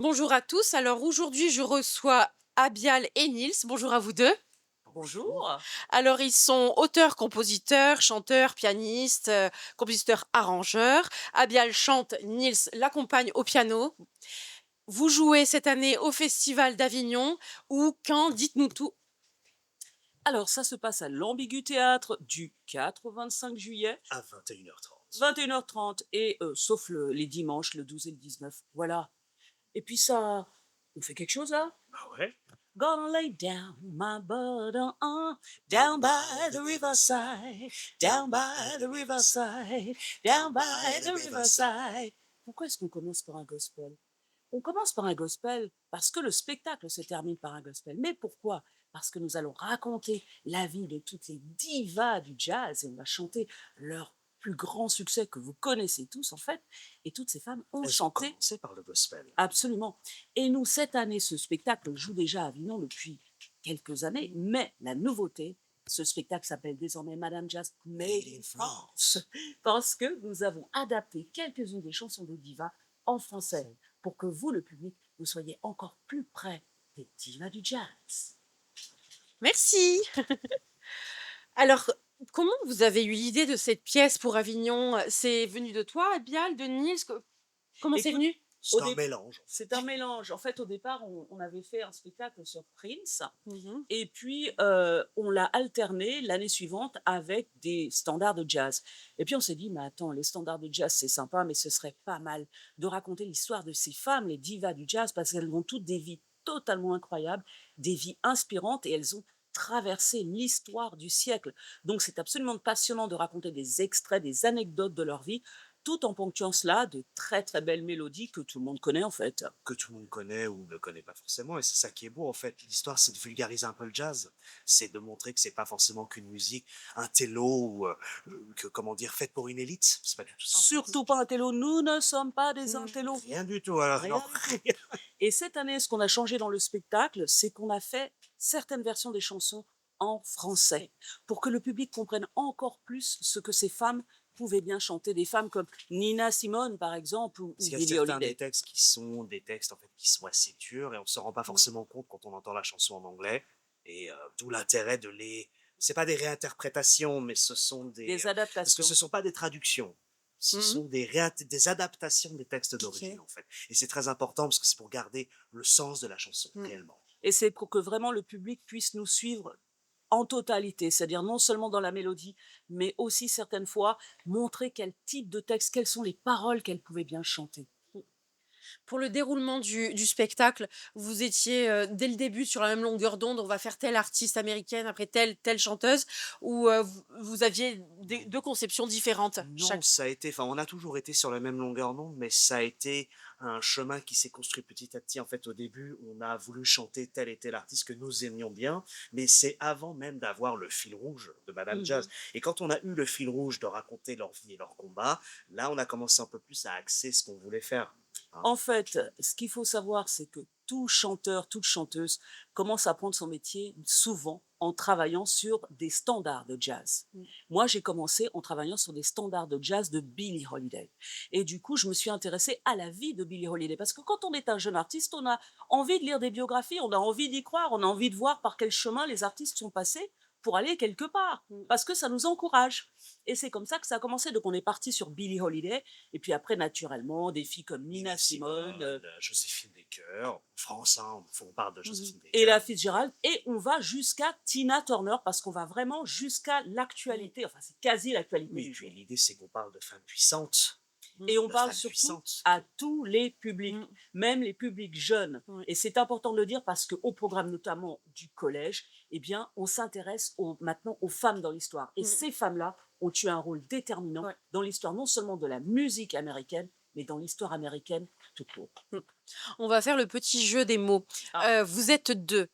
Bonjour à tous. Alors aujourd'hui, je reçois Abial et Nils. Bonjour à vous deux. Bonjour. Alors ils sont auteurs, compositeurs, chanteurs, pianistes, compositeurs, arrangeurs. Abial chante, Nils l'accompagne au piano. Vous jouez cette année au Festival d'Avignon. Où, quand, dites-nous tout. Alors, ça se passe à l'Ambigu Théâtre du 4 au 25 juillet, À 21h30. 21h30, et sauf les dimanches, le 12 et le 19. Voilà. Et puis ça, on fait quelque chose là? Ah ouais? Gonna lay down my burden down by the riverside, down by the riverside, down by the riverside. Pourquoi est-ce qu'on commence par un gospel? On commence par un gospel parce que le spectacle se termine par un gospel. Mais pourquoi? Parce que nous allons raconter la vie de toutes les divas du jazz et on va chanter leur plus grand succès que vous connaissez tous en fait. Et toutes ces femmes ont Elles ont chanté commencé par le gospel. absolument. Et nous, cette année, ce spectacle joue déjà à Avignon depuis quelques années, mais la nouveauté, ce spectacle s'appelle désormais Madame Jazz Made in France, parce que nous avons adapté quelques-unes des chansons de divas en français, pour que vous, le public, vous soyez encore plus près des divas du jazz. Merci. Alors, comment vous avez eu l'idée de cette pièce pour Avignon? C'est venu de toi, Abial, de Nils? Comment c'est Écoute, venu? C'est un mélange. c'est un mélange. En fait, au départ, on avait fait un spectacle sur Prince, Mhm. et puis on l'a alterné l'année suivante avec des standards de jazz. Et puis on s'est dit, mais attends, les standards de jazz, c'est sympa, mais ce serait pas mal de raconter l'histoire de ces femmes, les divas du jazz, parce qu'elles ont toutes des vies totalement incroyables, des vies inspirantes, et elles ont traversé l'histoire du siècle. Donc c'est absolument passionnant de raconter des extraits, des anecdotes de leur vie, tout en ponctuant cela de très très belles mélodies que tout le monde connaît en fait. Que tout le monde connaît ou ne connaît pas forcément. Et c'est ça qui est beau, en fait. L'histoire, c'est de vulgariser un peu le jazz. C'est de montrer que c'est pas forcément qu'une musique, un télo ou, comment dire, faite pour une élite. C'est pas du tout ça, en fait. Surtout pas un télo, nous ne sommes pas des Mm. intellos. Rien du tout, alors. Rien Non. du tout. Et cette année, ce qu'on a changé dans le spectacle, c'est qu'on a fait certaines versions des chansons en français, pour que le public comprenne encore plus ce que ces femmes pouvaient bien chanter. Des femmes comme Nina Simone, par exemple, ou Parce qu'il y a Billie certains des Holiday. textes qui sont des textes, en fait, qui sont assez durs et on se rend pas forcément compte quand on entend la chanson en anglais. Et d'où l'intérêt de les. C'est pas des réinterprétations, mais ce sont des. Des Parce que adaptations. ce sont pas des traductions. Ce Mhm. sont des adaptations des textes d'origine, Ok. en fait. Et c'est très important parce que c'est pour garder le sens de la chanson, Mm. réellement. Et c'est pour que vraiment le public puisse nous suivre en totalité, c'est-à-dire non seulement dans la mélodie, mais aussi certaines fois montrer quel type de texte, quelles sont les paroles qu'elle pouvait bien chanter. Pour le déroulement du spectacle, vous étiez, dès le début sur la même longueur d'onde, on va faire telle artiste américaine, après telle chanteuse, ou, vous aviez des 2 conceptions différentes Non, chaque? ça a été, enfin, on a toujours été sur la même longueur d'onde, mais ça a été un chemin qui s'est construit petit à petit. En fait, au début, on a voulu chanter tel et tel artiste que nous aimions bien, mais c'est avant même d'avoir le fil rouge de Madame Jazz. Mhm. Et quand on a eu le fil rouge de raconter leur vie et leur combat, là, on a commencé un peu plus à axer ce qu'on voulait faire. Hein. En fait, ce qu'il faut savoir, c'est que tout chanteur, toute chanteuse commence à apprendre son métier souvent en travaillant sur des standards de jazz. Mmh. Moi, j'ai commencé en travaillant sur des standards de jazz de Billie Holiday. Et du coup, je me suis intéressée à la vie de Billie Holiday. Parce que quand on est un jeune artiste, on a envie de lire des biographies, on a envie d'y croire, on a envie de voir par quel chemin les artistes sont passés pour aller quelque part. Mmh. Parce que ça nous encourage. Et c'est comme ça que ça a commencé. Donc, on est parti sur Billie Holiday. Et puis après, naturellement, des filles comme Nina Simone, Joséphine Baker, en France, hein, on parle de Joséphine Baker. Ella Fitzgerald, et on va jusqu'à Tina Turner, parce qu'on va vraiment jusqu'à l'actualité, enfin c'est quasi l'actualité Oui, du puis jour. l'idée, c'est qu'on parle de femmes puissantes. Et on De parle femmes surtout puissantes. à tous les publics, Mmh. même les publics jeunes. Oui. Et c'est important de le dire parce qu'au programme notamment du collège, eh bien, on s'intéresse maintenant aux femmes dans l'histoire. Et Mmh. ces femmes-là ont eu un rôle déterminant Ouais. dans l'histoire non seulement de la musique américaine, mais dans l'histoire américaine tout court. On va faire le petit jeu des mots. Ah. Vous êtes 2.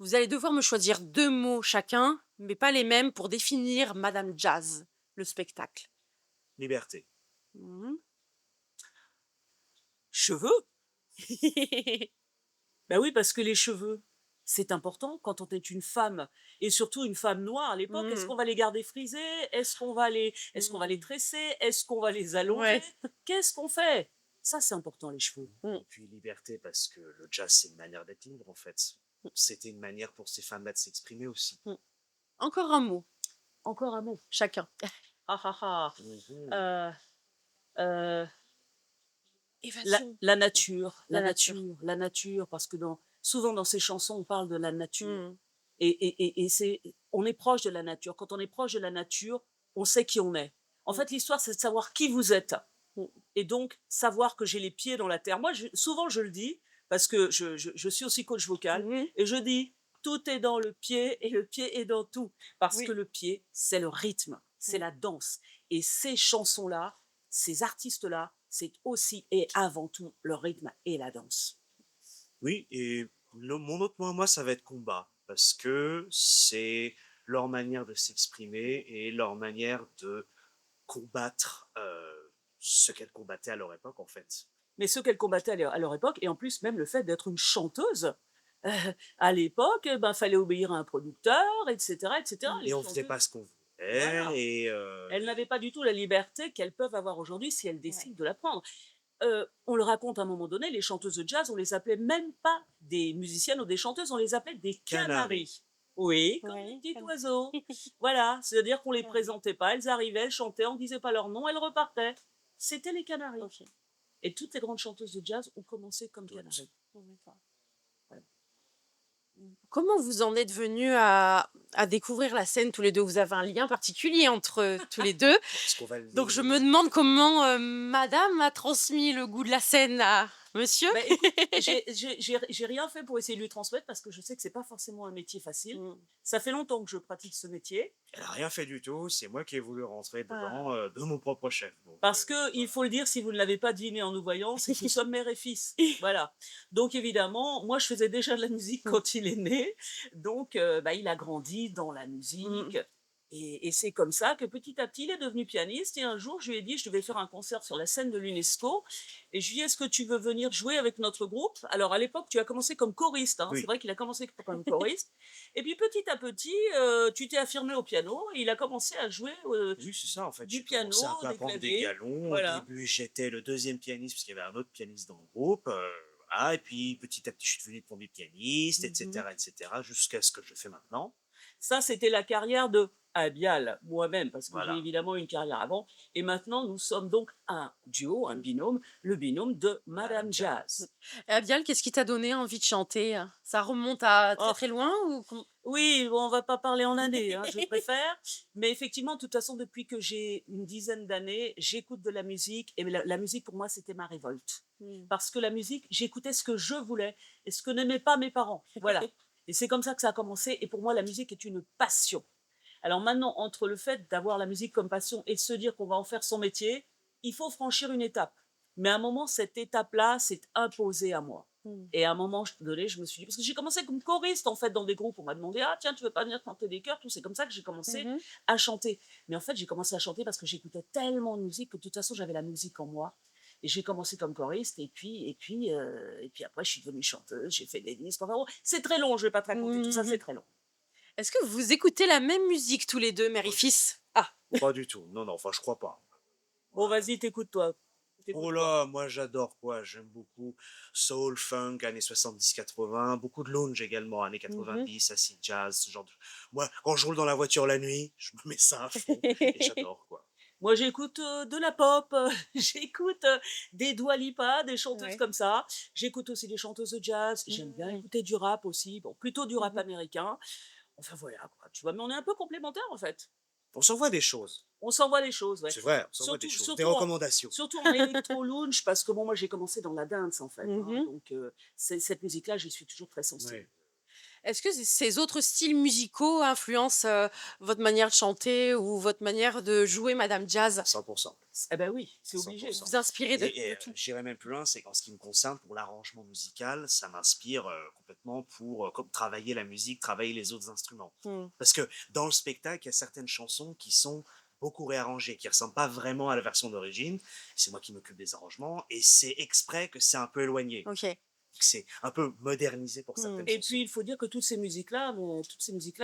Vous allez devoir me choisir 2 mots chacun, mais pas les mêmes pour définir Madame Jazz, le spectacle. Liberté. Mmh. Cheveux. Ben oui, parce que les cheveux, c'est important quand on est une femme, et surtout une femme noire à l'époque. Est-ce Mmh. qu'on va les garder frisés? Est-ce qu'on va les Mmh. tresser? Est-ce qu'on va les allonger? Ouais. Qu'est-ce qu'on fait? Ça, c'est important, les cheveux. Et puis liberté, parce que le jazz, c'est une manière d'être libre, en fait. C'était une manière pour ces femmes-là de s'exprimer aussi. Encore un mot, Encore un mot. chacun. Ah ah ah. Mhm. Euh, euh, Évasion. la nature, La nature. la nature, parce que souvent dans ces chansons, on parle de la nature. Mm. Et on est proche de la nature. Quand on est proche de la nature, on sait qui on est. En fait, l'histoire, c'est de savoir qui vous êtes. Et donc, savoir que j'ai les pieds dans la terre. Moi, souvent, je le dis, parce que je suis aussi coach vocal, et je dis, tout est dans le pied, et le pied est dans tout. Parce que le pied, c'est le rythme, c'est la danse. Et ces chansons-là, ces artistes-là, c'est aussi et avant tout le rythme et la danse. Oui, et mon autre mot à moi, ça va être combat, parce que c'est leur manière de s'exprimer et leur manière de combattre ce qu'elles combattaient à leur époque, en fait. Mais ce qu'elle combattait à leur époque, et en plus même le fait d'être une chanteuse, à l'époque, ben, fallait obéir à un producteur, etc. etc. Et on faisait pas ce qu'on voulait, Voilà. et Elles n'avaient pas du tout la liberté qu'elles peuvent avoir aujourd'hui si elles décident de la prendre. On le raconte à un moment donné, les chanteuses de jazz, on les appelait même pas des musiciennes ou des chanteuses, on les appelait des canaris. Oui, comme des petits oiseaux. Voilà, c'est-à-dire qu'on les présentait pas, elles arrivaient, elles chantaient, on disait pas leur nom, elles repartaient. C'était les canaris. Et toutes les grandes chanteuses de jazz ont commencé comme canaris. Comment vous en êtes venus à découvrir la scène tous les deux? Vous avez un lien particulier entre tous les deux. parce qu'on va le Donc je dire. me demande comment madame a transmis le goût de la scène à monsieur. Bah, écoute, j'ai rien fait pour essayer de lui transmettre parce que je sais que c'est pas forcément un métier facile. Ça fait longtemps que je pratique ce métier. Elle a rien fait du tout, c'est moi qui ai voulu rentrer dedans de mon propre chef. Donc, Parce que, il faut le dire, si vous ne l'avez pas deviné en nous voyant, c'est que nous sommes mère et fils. Voilà. Donc évidemment, moi je faisais déjà de la musique quand il est né. Donc bah, il a grandi dans la musique. Et c'est comme ça que petit à petit, il est devenu pianiste. Et un jour, je lui ai dit, je devais faire un concert sur la scène de l'UNESCO. Et je lui ai dit, est-ce que tu veux venir jouer avec notre groupe? Alors, à l'époque, tu as commencé comme choriste. Hein. Oui. C'est vrai qu'il a commencé comme choriste. Et puis, petit à petit, tu t'es affirmé au piano. Et il a commencé à jouer oui, c'est ça, en fait. du J'ai piano, commencé un peu à des prendre des claviers. galons. Voilà. Au début, j'étais le deuxième pianiste, parce qu'il y avait un autre pianiste dans le groupe. Et puis, petit à petit, je suis devenu le premier pianiste, etc., etc., jusqu'à ce que je fais maintenant. Ça, c'était la carrière de Abial, moi-même, parce que Voilà. j'ai évidemment une carrière avant. Et maintenant, nous sommes donc un duo, un binôme, le binôme de Madame Jazz. Et Abial, qu'est-ce qui t'a donné envie de chanter? Ça remonte à très Oh. très loin ou Oui, bon, on va pas parler en années, hein, je préfère. Mais effectivement, de toute façon, depuis que j'ai une dizaine d'années, j'écoute de la musique. Et la musique, pour moi, c'était ma révolte. Parce que la musique, j'écoutais ce que je voulais et ce que n'aimaient pas mes parents. Voilà. Et c'est comme ça que ça a commencé. Et pour moi, la musique est une passion. Alors maintenant, entre le fait d'avoir la musique comme passion et de se dire qu'on va en faire son métier, il faut franchir une étape. Mais à un moment, cette étape-là s'est imposée à moi. Et à un moment donné, je me suis dit, parce que j'ai commencé comme choriste en fait dans des groupes, on m'a demandé, ah tiens, tu veux pas venir chanter des chœurs, tout, c'est comme ça que j'ai commencé à chanter. Mais en fait, j'ai commencé à chanter parce que j'écoutais tellement de musique que de toute façon, j'avais la musique en moi. Et j'ai commencé comme choriste, et puis après, je suis devenue chanteuse, j'ai fait des disques. Enfin, bon, c'est très long, je vais pas te raconter tout ça, c'est très long. Est-ce que vous écoutez la même musique tous les deux, mère et fils? Ah, Pas du tout. Non, non, enfin, je crois pas. Bon, vas-y, t'écoutes-toi. Oh là, moi j'adore quoi, j'aime beaucoup soul, funk, années 70-80, beaucoup de lounge également, années 90, acid jazz, ce genre de... Moi, quand je roule dans la voiture la nuit, je me mets ça à fond et j'adore quoi. Moi, j'écoute de la pop, j'écoute des Dua Lipa, des chanteuses comme ça. J'écoute aussi des chanteuses de jazz. J'aime bien écouter du rap aussi, bon, plutôt du rap américain. Enfin voilà, quoi, tu vois, mais on est un peu complémentaires en fait. On s'envoie des choses. On s'envoie des choses, ouais. C'est vrai, on s'envoie des choses, des en- recommandations. Surtout en électro-lounge, parce que bon, moi j'ai commencé dans la dance en fait. Hein, donc cette musique-là, j'y suis toujours très sensible. Ouais. est-ce que ces autres styles musicaux influencent votre manière de chanter ou votre manière de jouer Madame Jazz? 100%. Eh ben oui, c'est obligé. 100%. Vous inspirez de Et tout? j'irai même plus loin, c'est qu'en ce qui me concerne, pour l'arrangement musical, ça m'inspire complètement pour comme travailler la musique, travailler les autres instruments. Parce que dans le spectacle, il y a certaines chansons qui sont beaucoup réarrangées, qui ne ressemblent pas vraiment à la version d'origine. C'est moi qui m'occupe des arrangements et c'est exprès que c'est un peu éloigné. Ok. C'est un peu modernisé pour Mmh. certaines Et chansons. puis, il faut dire que toutes ces musiques-là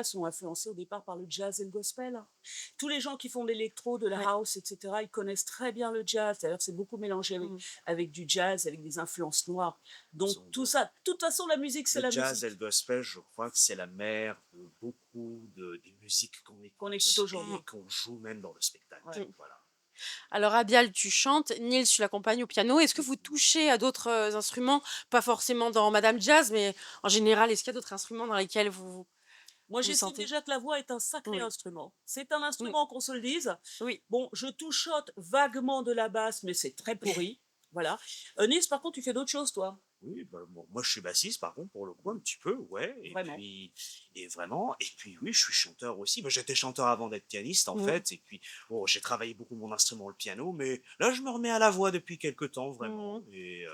sont influencées au départ par le jazz et le gospel. Tous les gens qui font de l'électro, de la Ouais. house, etc., ils connaissent très bien le jazz. D'ailleurs, c'est beaucoup mélangé Mmh. avec du jazz, avec des influences noires. Donc, Sont- tout ça, de toute façon, la musique, c'est Le la jazz et musique le gospel, je crois que c'est la mère de beaucoup des musiques qu'on qu'on écoute écoute aujourd'hui. et qu'on joue même dans le spectacle. Ouais. Voilà. Alors Abial, tu chantes, Nils, tu l'accompagnes au piano. Est-ce que vous touchez à d'autres instruments? Pas forcément dans Madame Jazz, mais en général, est-ce qu'il y a d'autres instruments dans lesquels vous Moi, vous j'estime sentez? déjà que la voix est un sacré Oui, instrument. C'est un oui, instrument, qu'on se le dise. oui. Bon, je touchote vaguement de la basse, mais c'est très pourri. Voilà. Nice, par contre, tu fais d'autres choses, toi. Oui, bah, moi je suis bassiste par contre pour le coup un petit peu, ouais. Vraiment. Et puis oui, je suis chanteur aussi. Bah, j'étais chanteur avant d'être pianiste en Mmh. fait. Et puis bon, j'ai travaillé beaucoup mon instrument, le piano, mais là je me remets à la voix depuis quelques temps vraiment. Mmh. Et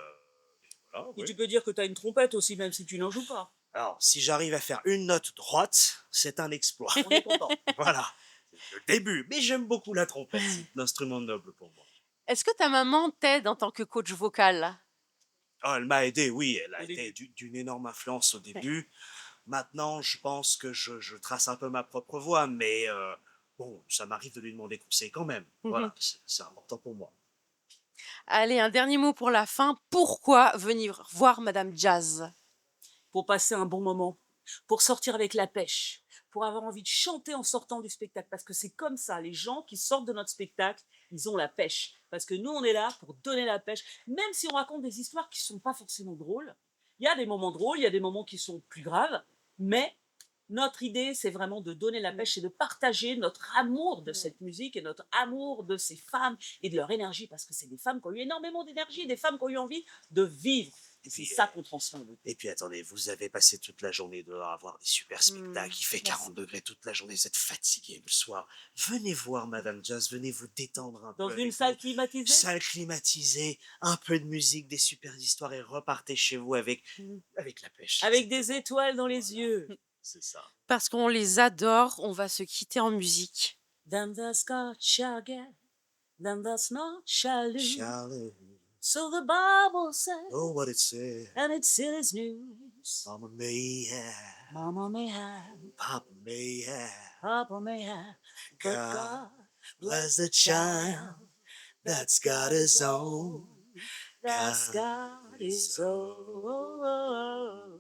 voilà, Et ouais. tu peux dire que tu as une trompette aussi, même si tu n'en joues pas. Alors si j'arrive à faire une note droite, c'est un exploit. On est content. Voilà, c'est le début. Mais j'aime beaucoup la trompette, c'est un instrument noble pour moi. Est-ce que ta maman t'aide en tant que coach vocal? Oh, elle m'a aidé, oui, elle a Au été début. d'une énorme influence au Ouais. début. Maintenant, je pense que je trace un peu ma propre voie, mais bon, ça m'arrive de lui demander conseil quand même. Mmh. Voilà, c'est important pour moi. Allez, un dernier mot pour la fin. Pourquoi venir voir Madame Jazz? Pour passer un bon moment, pour sortir avec la pêche, pour avoir envie de chanter en sortant du spectacle. Parce que c'est comme ça, les gens qui sortent de notre spectacle, ils ont la pêche. Parce que nous, on est là pour donner la pêche. Même si on raconte des histoires qui ne sont pas forcément drôles, il y a des moments drôles, il y a des moments qui sont plus graves, mais notre idée, c'est vraiment de donner la pêche et de partager notre amour de cette musique et notre amour de ces femmes et de leur énergie, parce que c'est des femmes qui ont eu énormément d'énergie, des femmes qui ont eu envie de vivre. Et c'est ça qu'on transmet. Et puis attendez, vous avez passé toute la journée dehors à voir des super spectacles, il fait Merci. 40 degrés toute la journée, vous êtes fatigué le soir. Venez voir Madame Jazz, venez vous détendre un Dans peu. une avec salle nous. climatisée. Salle climatisée, un peu de musique, des super histoires et repartez chez vous avec la pêche. Avec des étoiles dans les yeux. C'est ça. Parce qu'on les adore, on va se quitter en musique. Then the Scotch shall get, then the snow shall lose. Charlie, So the Bible says, oh what it said. and it's still is news. Mama may have, Mama may have, Papa may have, Papa may have, but God God bless the child that's got his own. that's God got his own.